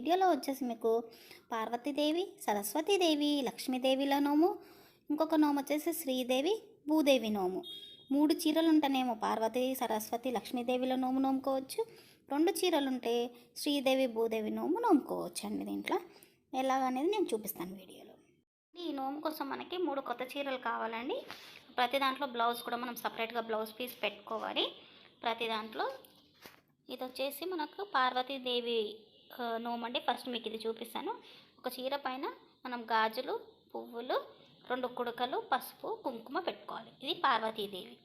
వీడియోలో వచ్చేసి మీకు పార్వతీదేవి, సరస్వతీదేవి, లక్ష్మీదేవిల నోము, ఇంకొక నోము వచ్చేసి శ్రీదేవి, భూదేవి నోము. 3 చీరలు ఉంటేనేమో పార్వతి, సరస్వతి, లక్ష్మీదేవిల నోము నోముకోవచ్చు. 2 చీరలు ఉంటే శ్రీదేవి, భూదేవి నోము నోముకోవచ్చు అండి. దీంట్లో ఎలాగనేది నేను చూపిస్తాను వీడియోలో. ఈ నోము కోసం మనకి 3 కొత్త చీరలు కావాలండి. ప్రతి దాంట్లో బ్లౌజ్ కూడా మనం సపరేట్గా బ్లౌజ్ పీస్ పెట్టుకోవాలి. ప్రతి దాంట్లో ఇది వచ్చేసి మనకు పార్వతీదేవి నోము అండి. ఫస్ట్ మీకు ఇది చూపిస్తాను. ఒక చీర పైన మనం గాజులు, పువ్వులు, 2 కుడకలు, పసుపు, కుంకుమ పెట్టుకోవాలి. ఇది పార్వతీదేవి.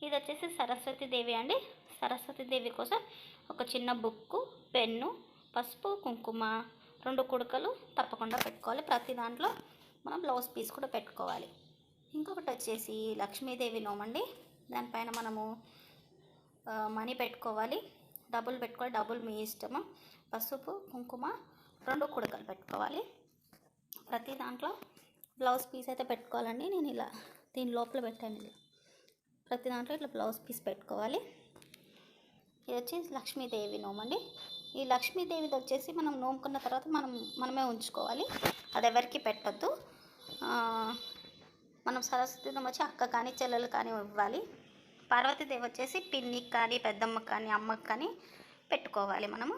ఇది వచ్చేసి సరస్వతీదేవి అండి. సరస్వతీదేవి కోసం ఒక చిన్న బుక్కు, పెన్ను, పసుపు, కుంకుమ, 2 కుడకలు తప్పకుండా పెట్టుకోవాలి. ప్రతి దాంట్లో మనం బ్లౌజ్ పీస్ కూడా పెట్టుకోవాలి. ఇంకొకటి వచ్చేసి లక్ష్మీదేవి నోము అండి. దానిపైన మనము మనీ పెట్టుకోవాలి, డబ్బులు పెట్టుకోవాలి. డబ్బులు మీ ఇష్టము. పసుపు, కుంకుమ, 2 కుడకలు పెట్టుకోవాలి. ప్రతి దాంట్లో బ్లౌజ్ పీస్ అయితే పెట్టుకోవాలండి. నేను ఇలా దీని లోపల పెట్టాను. ఇలా ప్రతి దాంట్లో ఇట్లా బ్లౌజ్ పీస్ పెట్టుకోవాలి. ఇది వచ్చేసి లక్ష్మీదేవి నోము అండి. ఈ లక్ష్మీదేవిది వచ్చేసి మనం నోముకున్న తర్వాత మనమే ఉంచుకోవాలి. అది ఎవరికి పెట్టద్దు. మనం సరస్వతి నోము వచ్చి అక్క కానీ చెల్లెలు కానీ ఇవ్వాలి. పార్వతీదేవి వచ్చేసి పిన్నికి కానీ పెద్దమ్మకి కానీ అమ్మకి కానీ పెట్టుకోవాలి. మనము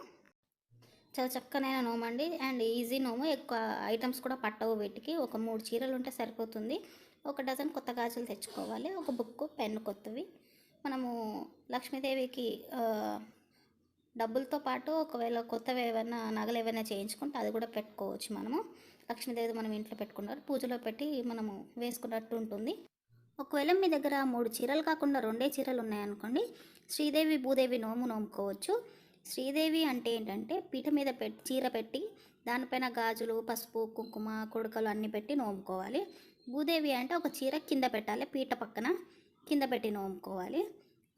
చాలా చక్కనైన నోము అండి. అండ్ ఈజీ నోము. ఎక్కువ ఐటమ్స్ కూడా పట్టవు వీటికి. ఒక 3 చీరలు ఉంటే సరిపోతుంది. 1 డజన్ కొత్త గాజులు తెచ్చుకోవాలి. ఒక బుక్కు, పెన్ను కొత్తవి. మనము లక్ష్మీదేవికి డబ్బులతో పాటు ఒకవేళ కొత్తవి ఏమైనా నగలు ఏమైనా చేయించుకుంటే అది కూడా పెట్టుకోవచ్చు. మనము లక్ష్మీదేవి మనం ఇంట్లో పెట్టుకున్నారు, పూజలో పెట్టి మనము వేసుకున్నట్టు ఉంటుంది. ఒకవేళ మీ దగ్గర 3 చీరలు కాకుండా 2 చీరలు ఉన్నాయనుకోండి, శ్రీదేవి, భూదేవి నోము నోముకోవచ్చు. శ్రీదేవి అంటే ఏంటంటే పీట మీద చీర పెట్టి దానిపైన గాజులు, పసుపు, కుంకుమ, కుడకలు అన్నీ పెట్టి నోముకోవాలి. భూదేవి అంటే ఒక చీర కింద పెట్టాలి, పీట పక్కన కింద పెట్టి నోముకోవాలి.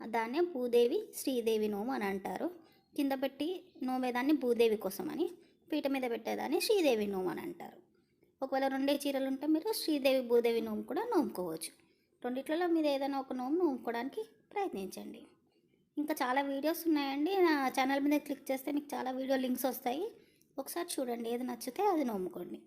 దాన్నే భూదేవి, శ్రీదేవి నోము అని అంటారు. కింద పెట్టి నోమేదాన్ని భూదేవి కోసమని, పీట మీద పెట్టేదాన్ని శ్రీదేవి నోము అని అంటారు. ఒకవేళ 2 చీరలు ఉంటే మీరు శ్రీదేవి, భూదేవి నోము కూడా నోముకోవచ్చు. రెండిట్లలో మీరు ఏదైనా ఒక నోము నోముకోవడానికి ప్రయత్నించండి. ఇంకా చాలా వీడియోస్ ఉన్నాయండి. నా ఛానల్ మీద క్లిక్ చేస్తే మీకు చాలా వీడియో లింక్స్ వస్తాయి. ఒకసారి చూడండి, ఏది నచ్చితే అది నోముకోండి.